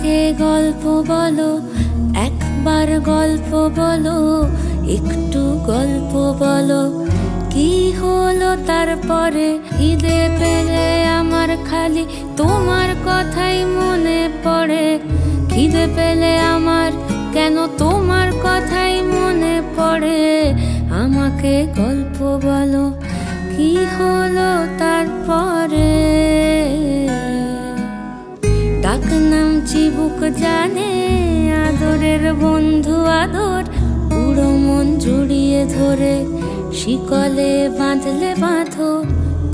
আমাকে গল্প বলো, একবার গল্প বলো, একটু গল্প বলো। কি হলো তারপরে? খিদে পেলে আমার খালি তোমার কথাই মনে পড়ে। খিদে পেলে আমার কেন তোমার কথাই মনে পড়ে। আমাকে গল্প বলো, কি হলো তারপরে? ডাক নাম চিবুক জানে, আদরের বন্ধু আদর, পুরো মন জড়িয়ে ধরে শিকলে বাঁধলে বাঁধো।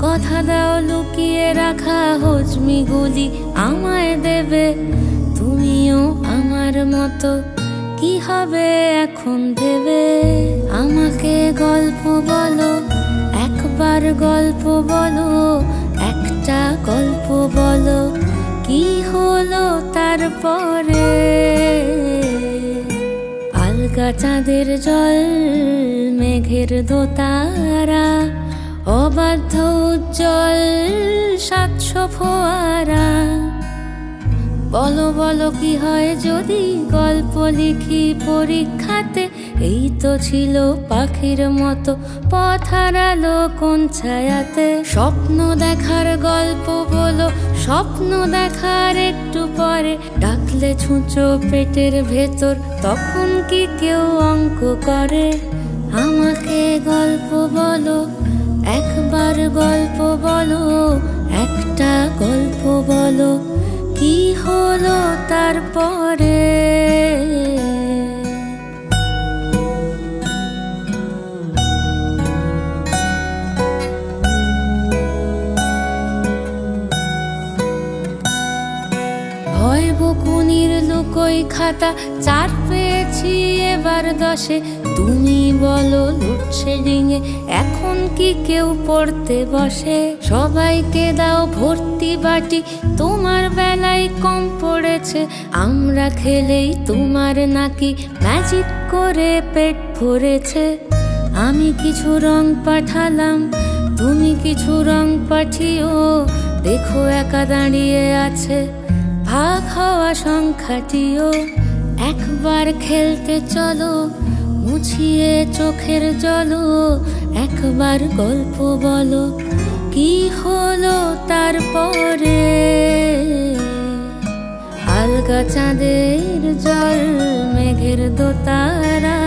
কথা দাও লুকিয়ে রাখা হজমিগুলি আমায় দেবে। তুমিও আমার মতো কি হবে এখন ভেবে। আমাকে গল্প বলো, একবার গল্প বলো, একটা গল্প বলো। কি হলো তারপরে? আলগা চাঁদের জল, মেঘের দোতারা, অবাধ্য উজ্জ্বল 700 ফোয়ারা। বলো বলো কি হয় যদি গল্প লিখি পরীক্ষাতে। এই তো ছিল পাখির মতো পথ হারালো কোন ছায়াতে। স্বপ্ন দেখার গল্প বলো, স্বপ্ন দেখার একটু পরে ডাকলে ছুঁচো পেটের ভেতর, তখন কি কেউ অঙ্ক করে? আমাকে গল্প বলো, একবার গল্প বলো, একটা গল্প বলো। কি হলো তারপরে? ভয় বকুনির লুকোই খাতা 4 পেয়েছি এবার 10-এ। তুমি বলো লোডশেডিংয়ে এখন কি কেউ পড়তে বসে? সবাইকে দাও ভর্তি বাটি, তোমার বেলায় কম পড়েছে। আমরা খেলেই তোমার নাকি ম্যাজিক করে পেট ভরেছে। আমি কিছু রং পাঠালাম, তুমি কিছু রং পাঠিও। দেখো একা দাঁড়িয়ে আছে ভাগ হওয়া সংখ্যাটিও। একবার খেলতে চলো, মুছিয়ে চোখের জলো, একবার গল্প বলো। কি হলো তারপরে? আলগা চাঁদের জল, মেঘের দোতারা,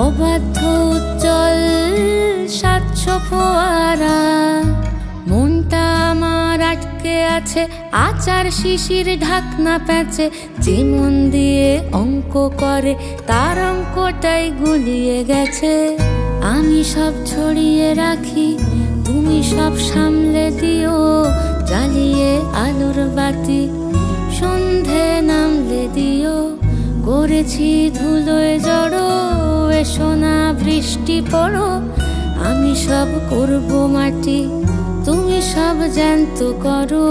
অবাধ্য উজ্জ্বল 700 ফোয়ারা। মনটা আমার আটকে আছে আচার শিশির ঢাকনা প্যাঁচে। যে মন দিয়ে অঙ্ক করে তার অঙ্কটাই গুলিয়ে গেছে। আমি সব ছড়িয়ে রাখি, তুমি সব সামলে দিও। জ্বালিয়ে আলোর বাতি, সন্ধে নামলে দিও। করেছি ধুলোয় জড়ো, এসো না বৃষ্টি পড়ো। আমি সব করবো মাটি, তুমি সব জ্যান্ত করো।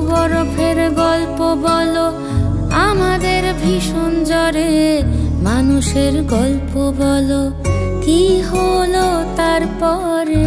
বরফের গল্প বলো, আমাদের ভীষণ জ্বরে। মানুষের গল্প বলো, কি হলো তারপরে?